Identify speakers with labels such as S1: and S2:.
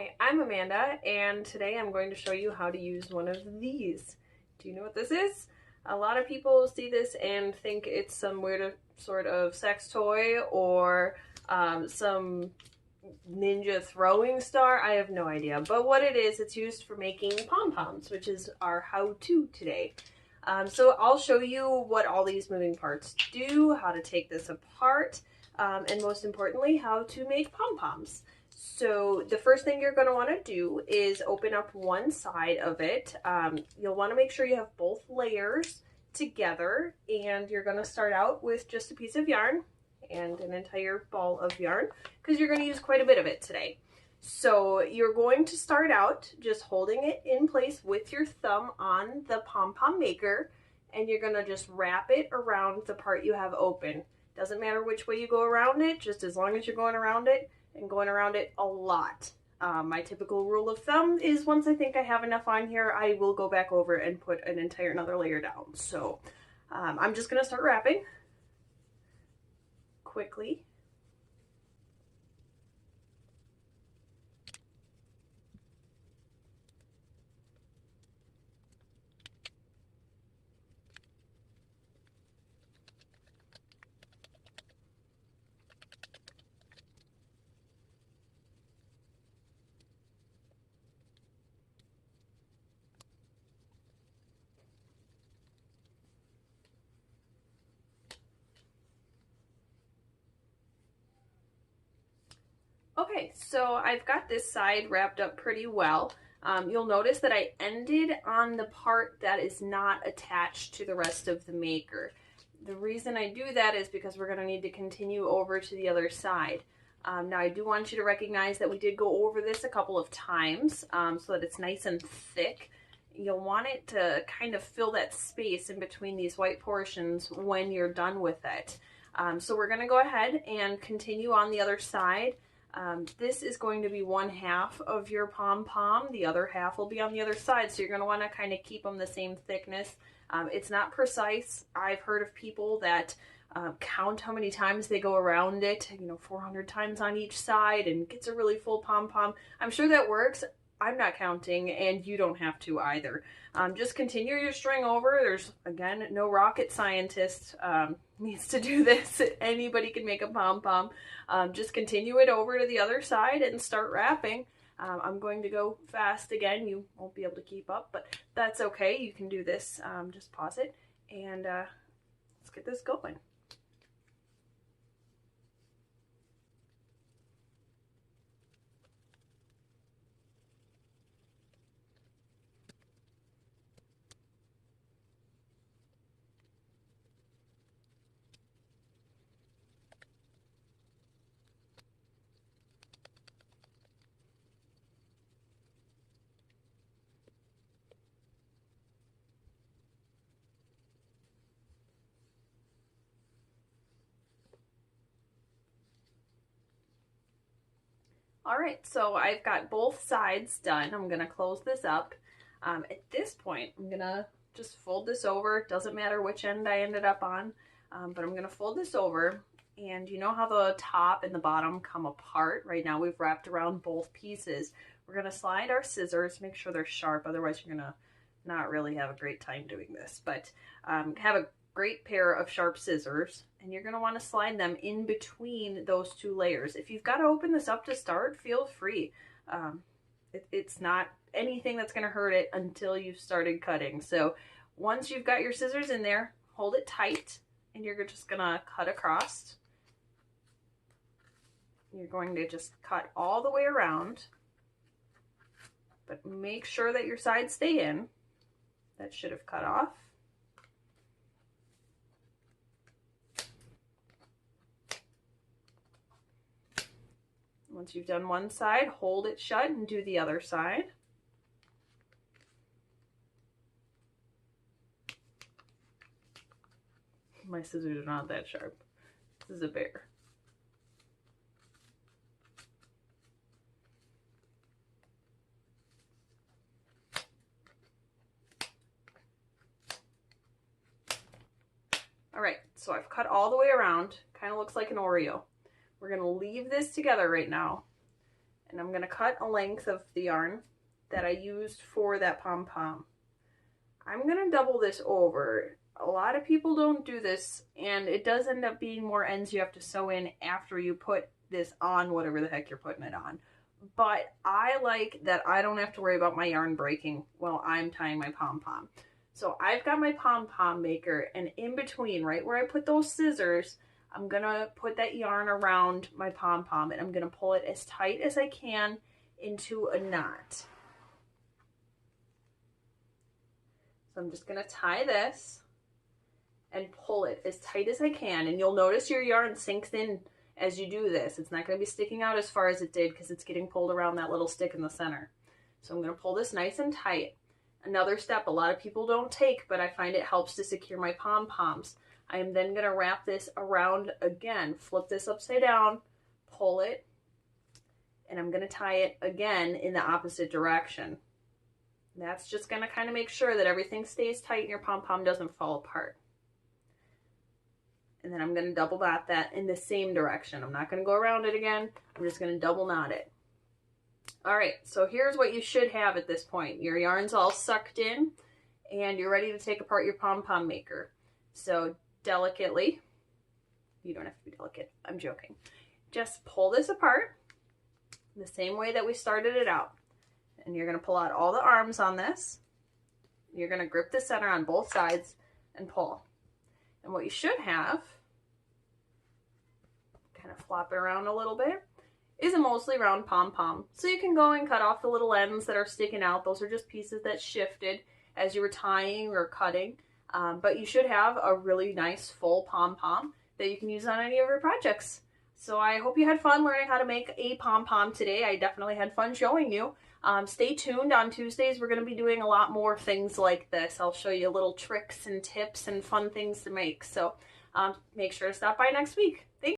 S1: Hi, I'm Amanda, and today I'm going to show you how to use one of these. Do you know what this is? A lot of people see this and think it's some weird sort of sex toy or some ninja throwing star. I have no idea. But what it is, it's used for making pom poms, which is our how-to today. So I'll show you what all these moving parts do, how to take this apart, and most importantly, how to make pom poms. So the first thing you're going to want to do is open up one side of it. You'll want to make sure you have both layers together, and you're going to start out with just a piece of yarn and an entire ball of yarn because you're going to use quite a bit of it today. So you're going to start out just holding it in place with your thumb on the pom-pom maker, and you're going to just wrap it around the part you have open. Doesn't matter which way you go around it, just as long as you're going around it and going around it a lot. My typical rule of thumb is once I think I have enough on here, I will go back over and put an entire another layer down. So I'm just going to start wrapping quickly. Okay, so I've got this side wrapped up pretty well. You'll notice that I ended on the part that is not attached to the rest of the maker. The reason I do that is because we're going to need to continue over to the other side. Now I do want you to recognize that we did go over this a couple of times so that it's nice and thick. You'll want it to kind of fill that space in between these white portions when you're done with it. So we're going to go ahead and continue on the other side. This is going to be one half of your pom-pom. The other half will be on the other side, so you're going to want to kind of keep them the same thickness. It's not precise. I've heard of people that count how many times they go around it, 400 times on each side, and gets a really full pom-pom. I'm sure that works. I'm not counting, and you don't have to either. Just continue your string over. There's, again, no rocket scientist needs to do this. Anybody can make a pom-pom. Just continue it over to the other side and start wrapping. I'm going to go fast again. You won't be able to keep up, but that's okay. You can do this. Just pause it, and let's get this going. All right, so I've got both sides done. I'm gonna close this up. At this point, I'm gonna just fold this over. Doesn't matter which end I ended up on, but I'm gonna fold this over. And you know how the top and the bottom come apart? Right now we've wrapped around both pieces. We're gonna slide our scissors, make sure they're sharp, otherwise you're gonna not really have a great time doing this. But have a great pair of sharp scissors, and you're going to want to slide them in between those two layers. If you've got to open this up to start, feel free. It's not anything that's going to hurt it until you've started cutting. So once you've got your scissors in there, hold it tight, and you're just going to cut across. You're going to just cut all the way around, but make sure that your sides stay in. That should have cut off. Once you've done one side, hold it shut and do the other side. My scissors are not that sharp. This is a bear. All right, so I've cut all the way around. Kind of looks like an Oreo. We're gonna leave this together right now. And I'm going to cut a length of the yarn that I used for that pom-pom. I'm going to double this over. A lot of people don't do this, and it does end up being more ends you have to sew in after you put this on whatever the heck you're putting it on. But I like that I don't have to worry about my yarn breaking while I'm tying my pom-pom. So I've got my pom-pom maker, and in between, right where I put those scissors, I'm going to put that yarn around my pom-pom, and I'm going to pull it as tight as I can into a knot. So I'm just going to tie this and pull it as tight as I can. And you'll notice your yarn sinks in as you do this. It's not going to be sticking out as far as it did because it's getting pulled around that little stick in the center. So I'm going to pull this nice and tight. Another step a lot of people don't take, but I find it helps to secure my pom-poms. I am then going to wrap this around again, flip this upside down, pull it, and I'm going to tie it again in the opposite direction. That's just going to kind of make sure that everything stays tight and your pom-pom doesn't fall apart. And then I'm going to double knot that in the same direction. I'm not going to go around it again. I'm just going to double knot it. All right, so here's what you should have at this point. Your yarn's all sucked in, and you're ready to take apart your pom-pom maker. So delicately, you don't have to be delicate, I'm joking. Just pull this apart the same way that we started it out. And you're going to pull out all the arms on this. You're going to grip the center on both sides and pull. And what you should have, kind of flop it around a little bit, is a mostly round pom-pom. So you can go and cut off the little ends that are sticking out. Those are just pieces that shifted as you were tying or cutting. But you should have a really nice full pom-pom that you can use on any of your projects. So I hope you had fun learning how to make a pom-pom today. I definitely had fun showing you. Stay tuned. On Tuesdays, we're going to be doing a lot more things like this. I'll show you little tricks and tips and fun things to make. So make sure to stop by next week. Thanks.